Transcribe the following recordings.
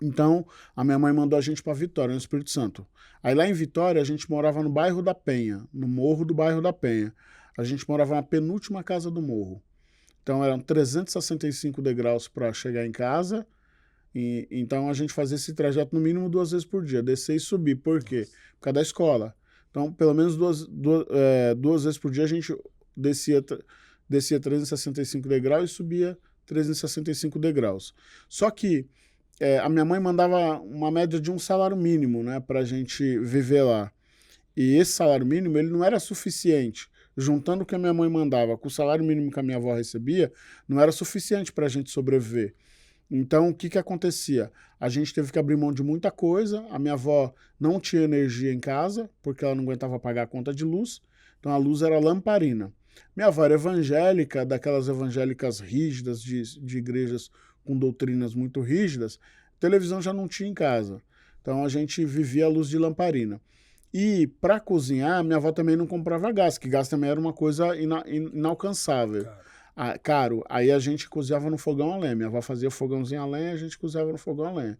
Então, a minha mãe mandou a gente para Vitória, no Espírito Santo. Aí lá em Vitória, a gente morava no bairro da Penha, no morro do bairro da Penha. A gente morava na penúltima casa do morro. Então, eram 365 degraus para chegar em casa. E, então, a gente fazia esse trajeto no mínimo 2 vezes por dia, descer e subir. Por quê? Por causa da escola. Então, pelo menos duas vezes por dia, a gente descia 365 degraus e subia 365 degraus. Só que a minha mãe mandava uma média de um salário mínimo, né, para a gente viver lá. E esse salário mínimo ele não era suficiente. Juntando o que a minha mãe mandava com o salário mínimo que a minha avó recebia, não era suficiente para a gente sobreviver. Então, o que, que acontecia? A gente teve que abrir mão de muita coisa. A minha avó não tinha energia em casa, porque ela não aguentava pagar a conta de luz. Então, a luz era lamparina. Minha avó era evangélica, daquelas evangélicas rígidas, de igrejas com doutrinas muito rígidas. Televisão já não tinha em casa. Então, a gente vivia à luz de lamparina. E para cozinhar, minha avó também não comprava gás, que gás também era uma coisa inalcançável. Caro. Aí a gente cozinhava no fogão a lenha. Minha avó fazia fogãozinho a lenha, a gente cozinhava no fogão a lenha.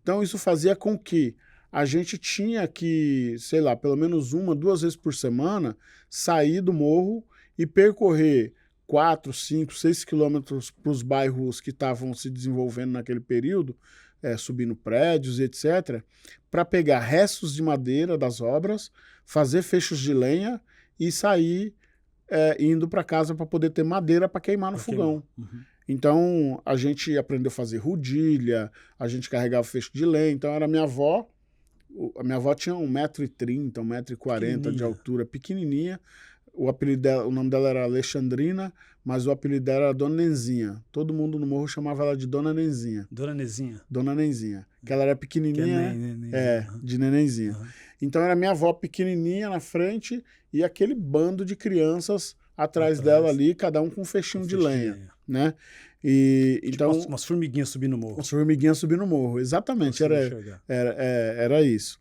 Então isso fazia com que a gente tinha que, sei lá, pelo menos 1, 2 vezes por semana, sair do morro e percorrer 4, 5, 6 quilômetros para os bairros que estavam se desenvolvendo naquele período, subindo prédios e etc., para pegar restos de madeira das obras, fazer fechos de lenha e sair indo para casa para poder ter madeira para queimar no fogão. Uhum. Então, a gente aprendeu a fazer rodilha, a gente carregava fecho de lenha. Então, era minha avó. A minha avó tinha 1,30 m, 1,40 m de altura, pequenininha. O nome dela era Alexandrina, mas o apelido dela era Dona Nenzinha. Todo mundo no morro chamava ela de Dona Nenzinha. Dona Nezinha. Dona Nenzinha. Que ela era pequenininha, Uhum. de nenenzinha. Uhum. Então era minha avó pequenininha na frente e aquele bando de crianças atrás dela ali, cada um com um fechinho de lenha, né? E, tipo então, umas formiguinhas subindo no morro. Umas formiguinhas subindo no morro, exatamente, era isso.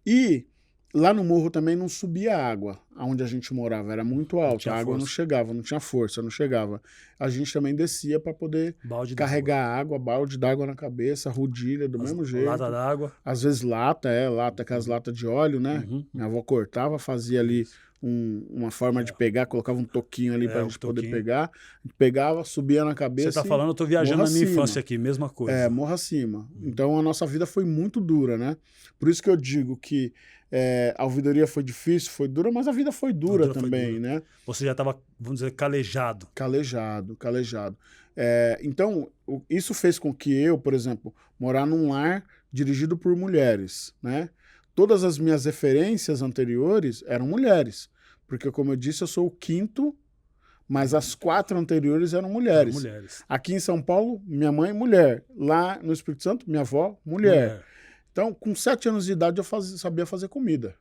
E lá no morro também não subia água, onde a gente morava, era muito alto, a água não chegava, não tinha força, não chegava. A gente também descia para poder carregar água, balde d'água na cabeça, rodilha, do mesmo jeito. Lata d'água. Às vezes lata, aquelas latas de óleo, né? Minha avó cortava, fazia ali uma forma de pegar, colocava um toquinho ali pra gente poder pegar. A gente pegava, subia na cabeça. Você tá falando, eu tô viajando na minha infância aqui, mesma coisa. Morro acima. Então a nossa vida foi muito dura, né? Por isso que eu digo que a ouvidoria foi difícil, foi dura, mas a vida foi dura também, né? Você já estava, vamos dizer, calejado. Calejado. Então, isso fez com que eu, por exemplo, morar num lar dirigido por mulheres, né? Todas as minhas referências anteriores eram mulheres, porque, como eu disse, eu sou o quinto, mas as 4 anteriores eram mulheres. Aqui em São Paulo, minha mãe, mulher. Lá no Espírito Santo, minha avó, mulher. Então, com 7 anos de idade, eu sabia fazer comida.